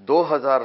2000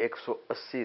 180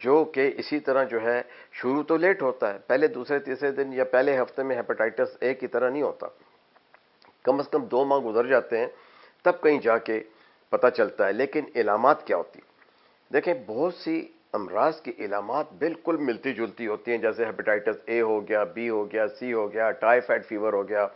جو کہ اسی طرح جو ہے شروع تو لیٹ ہوتا ہے، پہلے دوسرے تیسرے دن یا پہلے ہفتے میں ہیپاٹائٹس اے کی طرح نہیں ہوتا، کم از کم 2 ماہ گزر جاتے ہیں تب کہیں جا کے پتہ چلتا ہے۔ لیکن علامات کیا ہوتی؟ دیکھیں، بہت سی امراض کی علامات بالکل ملتی جلتی ہوتی ہیں، جیسے ہیپاٹائٹس اے ہو گیا، بی ہو گیا، سی ہو گیا، ٹائیفائڈ فیور ہو گیا،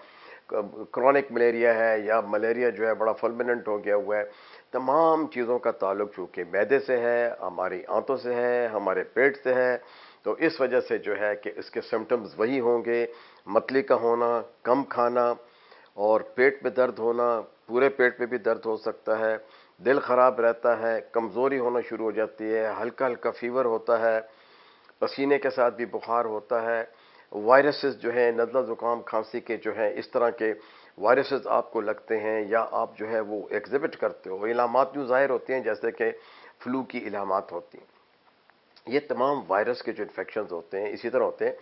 کرونک ملیریا ہے، یا ملیریا جو ہے بڑا فلمنٹ ہو گیا ہوا ہے۔ تمام چیزوں کا تعلق چونکہ معدے سے ہے، ہماری آنتوں سے ہے، ہمارے پیٹ سے ہے، تو اس وجہ سے جو ہے کہ اس کے سمٹمز وہی ہوں گے، متلی کا ہونا، کم کھانا، اور پیٹ میں درد ہونا، پورے پیٹ میں بھی درد ہو سکتا ہے، دل خراب رہتا ہے، کمزوری ہونا شروع ہو جاتی ہے، ہلکا ہلکا فیور ہوتا ہے، پسینے کے ساتھ بھی بخار ہوتا ہے، وائرسز جو ہیں، نزلہ زکام کھانسی کے جو ہیں اس طرح کے وائرسز آپ کو لگتے ہیں، یا آپ جو ہے وہ ایگزبٹ کرتے ہو، علامات یوں ظاہر ہوتی ہیں جیسے کہ فلو کی علامات ہوتی ہیں۔ یہ تمام وائرس کے جو انفیکشنز ہوتے ہیں اسی طرح ہوتے ہیں۔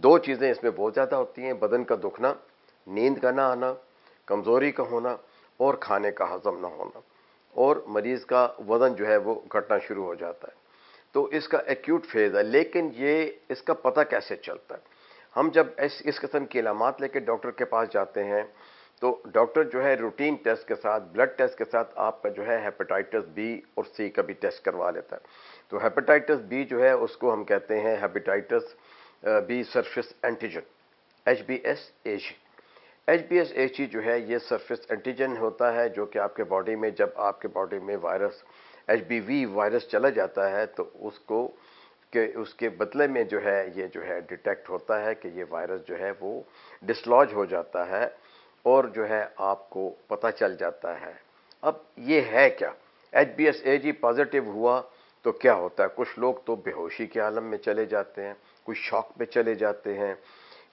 2 چیزیں اس میں بہت زیادہ ہوتی ہیں: بدن کا دکھنا، نیند کا نہ آنا، کمزوری کا ہونا، اور کھانے کا ہضم نہ ہونا، اور مریض کا وزن جو ہے وہ گھٹنا شروع ہو جاتا ہے۔ تو اس کا ایکیوٹ فیز ہے، لیکن اس کا پتہ کیسے چلتا ہے؟ ہم جب اس قسم کی علامات لے کے ڈاکٹر کے پاس جاتے ہیں تو ڈاکٹر جو ہے روٹین ٹیسٹ کے ساتھ، بلڈ ٹیسٹ کے ساتھ آپ کا جو ہے ہیپاٹائٹس بی اور سی کا بھی ٹیسٹ کروا لیتا ہے۔ تو ہیپاٹائٹس بی جو ہے اس کو ہم کہتے ہیں hepatitis B surface antigen, HBsAg۔ HBsAg جو ہے یہ سرفیس اینٹیجن ہوتا ہے، جو کہ آپ کے باڈی میں، جب آپ کے باڈی میں وائرس HBV وائرس چلا جاتا ہے تو اس کے بدلے میں جو ہے یہ جو ہے ڈیٹیکٹ ہوتا ہے کہ یہ وائرس جو ہے وہ ڈسلوج ہو جاتا ہے، اور جو ہے آپ کو پتہ چل جاتا ہے۔ اب یہ ہے کیا؟ HBsAg پازیٹیو ہوا تو کیا ہوتا ہے؟ کچھ لوگ تو بے ہوشی کے عالم میں چلے جاتے ہیں، کچھ شاک میں چلے جاتے ہیں،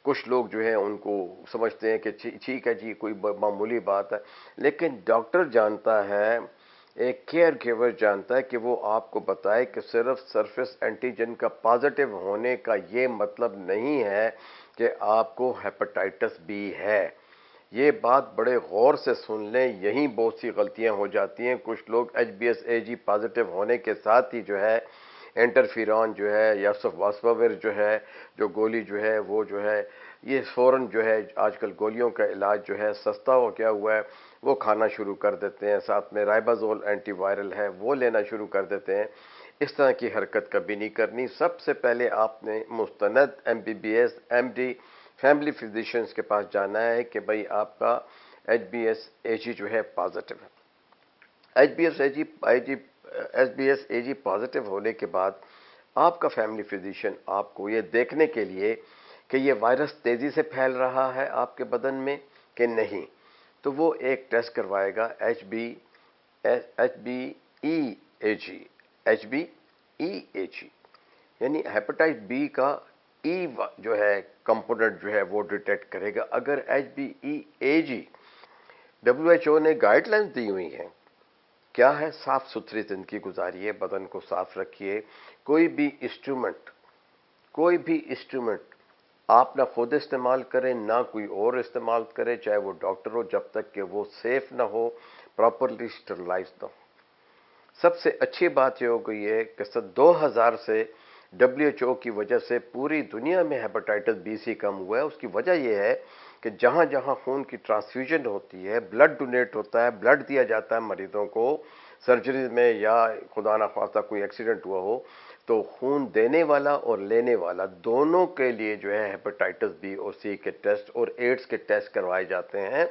کچھ لوگ جو ہیں ان کو سمجھتے ہیں کہ ٹھیک ہے جی کوئی معمولی بات ہے، لیکن ڈاکٹر جانتا ہے، ایک کیئر گیور جانتا ہے کہ وہ آپ کو بتائے کہ صرف سرفیس اینٹیجن کا پازیٹیو ہونے کا یہ مطلب نہیں ہے کہ آپ کو ہیپاٹائٹس بی ہے۔ یہ بات بڑے غور سے سن لیں، یہیں بہت سی غلطیاں ہو جاتی ہیں۔ کچھ لوگ HBsAg پازیٹیو ہونے کے ساتھ ہی جو ہے انٹرفیرون جو ہے یا سفواسفاویر جو ہے، جو گولی جو ہے وہ جو ہے یہ فوراً جو ہے، آج کل گولیوں کا علاج جو ہے سستا ہو گیا ہوا ہے، وہ کھانا شروع کر دیتے ہیں، ساتھ میں رائبازول اینٹی وائرل ہے وہ لینا شروع کر دیتے ہیں۔ اس طرح کی حرکت کبھی نہیں کرنی۔ سب سے پہلے آپ نے مستند MBBS MD فیملی فزیشنز کے پاس جانا ہے کہ بھئی آپ کا HBsAg جو ہے پازیٹیو ہے۔ HBsAg پازیٹیو ہونے کے بعد آپ کا فیملی فزیشین آپ کو یہ دیکھنے کے لیے کہ یہ وائرس تیزی سے پھیل رہا ہے آپ کے بدن میں کہ نہیں، تو وہ ایک ٹیسٹ کروائے گا HBeAg، یعنی ہیپاٹائٹس بی کا ای جو ہے کمپوننٹ جو ہے وہ ڈیٹیکٹ کرے گا۔ اگر HBeAg WHO نے گائیڈ لائنز دی ہوئی ہیں، کیا ہے؟ صاف ستھری زندگی گزاریے، بدن کو صاف رکھیے، کوئی بھی انسٹرومنٹ آپ نہ خود استعمال کریں نہ کوئی اور استعمال کرے، چاہے وہ ڈاکٹر ہو، جب تک کہ وہ سیف نہ ہو، پراپرلی اسٹرلائز نہ ہو۔ سب سے اچھی بات یہ ہو گئی ہے کہ 2000 سے WHO کی وجہ سے پوری دنیا میں ہیپاٹائٹس بی سی کم ہوا ہے۔ اس کی وجہ یہ ہے کہ جہاں جہاں خون کی ٹرانسفیوژن ہوتی ہے، بلڈ ڈونیٹ ہوتا ہے، بلڈ دیا جاتا ہے مریضوں کو سرجریز میں، یا خدا نخواستہ کوئی ایکسیڈنٹ ہوا ہو، تو خون دینے والا اور لینے والا دونوں کے لیے جو ہے ہیپاٹائٹس بی اور سی کے ٹیسٹ اور ایڈز کے ٹیسٹ کروائے جاتے ہیں۔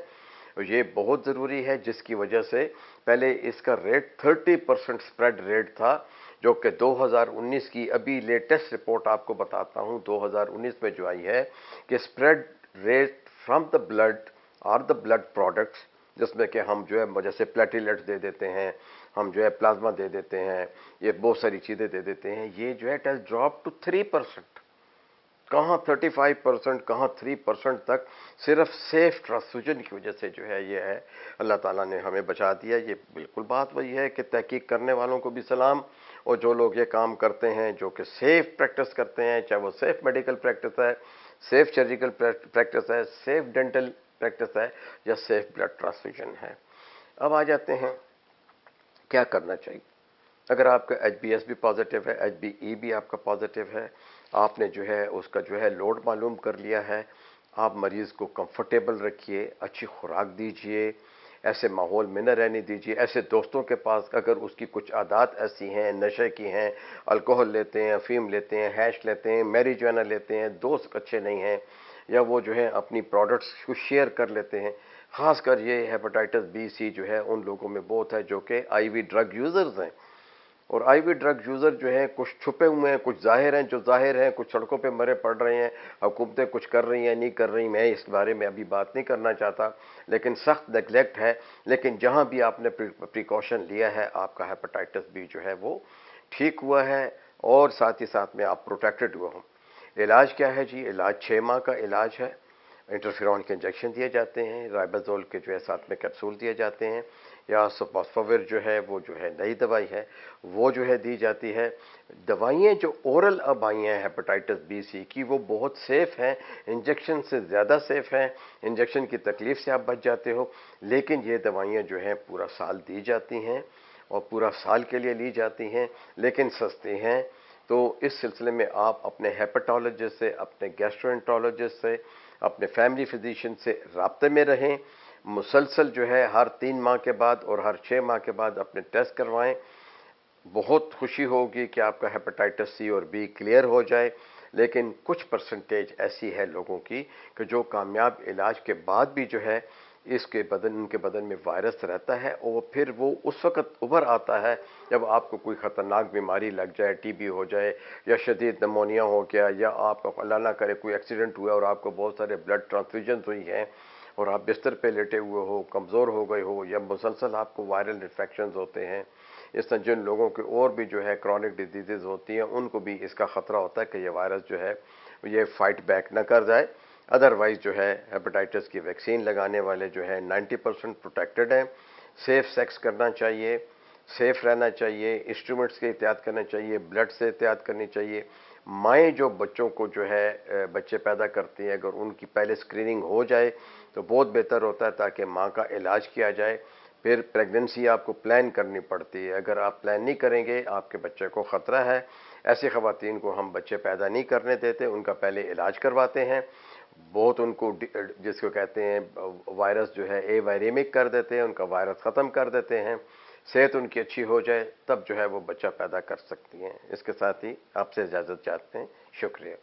یہ بہت ضروری ہے، جس کی وجہ سے پہلے اس کا ریٹ 30% سپریڈ ریٹ تھا، جو کہ 2019 کی ابھی لیٹسٹ رپورٹ آپ کو بتاتا ہوں 2019 میں جو آئی ہے کہ spread rate from the blood اور دا بلڈ پروڈکٹس، جس میں کہ ہم جو ہے جیسے پلیٹیلیٹس دے دیتے ہیں، ہم جو ہے پلازما دے دیتے ہیں، یہ بہت ساری چیزیں دے دیتے ہیں، یہ جو ہے اٹ ہیز ڈراپ ٹو 3%، کہاں 35%، کہاں 3% تک، صرف سیف ٹرانسفیوژن کی وجہ سے جو ہے یہ ہے، اللہ تعالیٰ نے ہمیں بچا دیا۔ یہ بالکل بات وہی ہے کہ تحقیق کرنے والوں کو بھی سلام، اور جو لوگ یہ کام کرتے ہیں، جو کہ سیف پریکٹس کرتے ہیں، چاہے وہ سیف میڈیکل پریکٹس ہے، سیف سرجیکل پریکٹس ہے، سیف ڈینٹل پریکٹس ہے، یا سیف بلڈ ٹرانسفیوژن ہے۔ اب آ جاتے ہیں کیا کرنا چاہیے۔ اگر آپ کا HbS بھی پازیٹیو ہے، HbE بھی آپ کا پازیٹیو ہے، آپ نے جو ہے اس کا جو ہے لوڈ معلوم کر لیا ہے، آپ مریض کو کمفرٹیبل رکھیے، اچھی خوراک دیجئے، ایسے ماحول میں نہ رہنے دیجئے، ایسے دوستوں کے پاس اگر اس کی کچھ عادات ایسی ہیں، نشے کی ہیں، الکوہل لیتے ہیں، افیم لیتے ہیں، ہیش لیتے ہیں، میریجوانا لیتے ہیں، دوست اچھے نہیں ہیں، یا وہ جو ہے اپنی پروڈکٹس کو شیئر کر لیتے ہیں، خاص کر یہ ہیپاٹائٹس بی سی جو ہے ان لوگوں میں بہت ہے جو کہ آئی وی ڈرگ یوزرز ہیں، اور آئی وی ڈرگ یوزر جو ہیں کچھ چھپے ہوئے ہیں، کچھ ظاہر ہیں، جو ظاہر ہیں کچھ سڑکوں پہ مرے پڑ رہے ہیں، حکومتیں کچھ کر رہی ہیں نہیں کر رہی، میں اس بارے میں ابھی بات نہیں کرنا چاہتا، لیکن سخت نیگلیکٹ ہے، لیکن جہاں بھی آپ نے پریکاشن لیا ہے آپ کا ہیپاٹائٹس بی جو ہے وہ ٹھیک ہوا ہے، اور ساتھ ہی ساتھ میں آپ پروٹیکٹڈ ہوئے ہوں۔ علاج کیا ہے جی؟ علاج 6 ماہ کا علاج ہے، انٹرفیرون کے انجیکشن دیے جاتے ہیں، رائبازول کے جو ہے ساتھ میں کیپسول دیے جاتے ہیں، یا سپاسفویر جو ہے وہ جو ہے نئی دوائی ہے وہ جو ہے دی جاتی ہے۔ دوائیں جو اورل اب آئی ہیں ہیپاٹائٹس بی سی کی وہ بہت سیف ہیں، انجیکشن سے زیادہ سیف ہیں، انجیکشن کی تکلیف سے آپ بچ جاتے ہو، لیکن یہ دوائیں جو ہیں پورا سال دی جاتی ہیں اور پورا سال کے لیے لی جاتی ہیں، لیکن سستی ہیں۔ تو اس سلسلے میں آپ اپنے ہیپاٹالوجسٹ سے، اپنے گیسٹرونٹرولوجسٹ سے، اپنے فیملی فزیشین سے رابطے میں رہیں، مسلسل جو ہے ہر 3 ماہ کے بعد اور ہر 6 ماہ کے بعد اپنے ٹیسٹ کروائیں۔ بہت خوشی ہوگی کہ آپ کا ہیپاٹائٹس سی اور بی کلیئر ہو جائے، لیکن کچھ پرسنٹیج ایسی ہے لوگوں کی کہ جو کامیاب علاج کے بعد بھی جو ہے ان کے بدن میں وائرس رہتا ہے، اور پھر وہ اس وقت ابھر آتا ہے جب آپ کو کوئی خطرناک بیماری لگ جائے، ٹی بی ہو جائے یا شدید نمونیا ہو گیا، یا آپ کو اللہ نہ کرے کوئی ایکسیڈنٹ ہوا اور آپ کو بہت سارے بلڈ ٹرانسفیوژنز ہوئی ہیں اور آپ بستر پہ لیٹے ہوئے ہو، کمزور ہو گئے ہو، یا مسلسل آپ کو وائرل انفیکشنز ہوتے ہیں۔ اس طرح جن لوگوں کے اور بھی جو ہے کرونک ڈیزیزز ہوتی ہیں ان کو بھی اس کا خطرہ ہوتا ہے کہ یہ وائرس جو ہے یہ فائٹ بیک نہ کر جائے۔ ادروائز جو ہے ہیپاٹائٹس کی ویکسین لگانے والے جو ہے 90% پروٹیکٹڈ ہیں۔ سیف سیکس کرنا چاہیے، سیف رہنا چاہیے، انسٹرومنٹس کی احتیاط کرنا چاہیے، بلڈ سے احتیاط کرنی چاہیے۔ مائیں جو بچوں کو جو ہے بچے پیدا کرتی ہیں، اگر ان کی پہلے سکریننگ ہو جائے تو بہت بہتر ہوتا ہے، تاکہ ماں کا علاج کیا جائے۔ پھر پریگننسی آپ کو پلان کرنی پڑتی ہے، اگر آپ پلان نہیں کریں گے آپ کے بچے کو خطرہ ہے۔ ایسی خواتین کو ہم بچے پیدا نہیں کرنے دیتے، ان کا پہلے علاج کرواتے ہیں، بہت ان کو جس کو کہتے ہیں وائرس جو ہے اے وائریمک کر دیتے ہیں، ان کا وائرس ختم کر دیتے ہیں، صحت ان کی اچھی ہو جائے تب جو ہے وہ بچہ پیدا کر سکتی ہیں۔ اس کے ساتھ ہی آپ سے اجازت چاہتے ہیں، شکریہ۔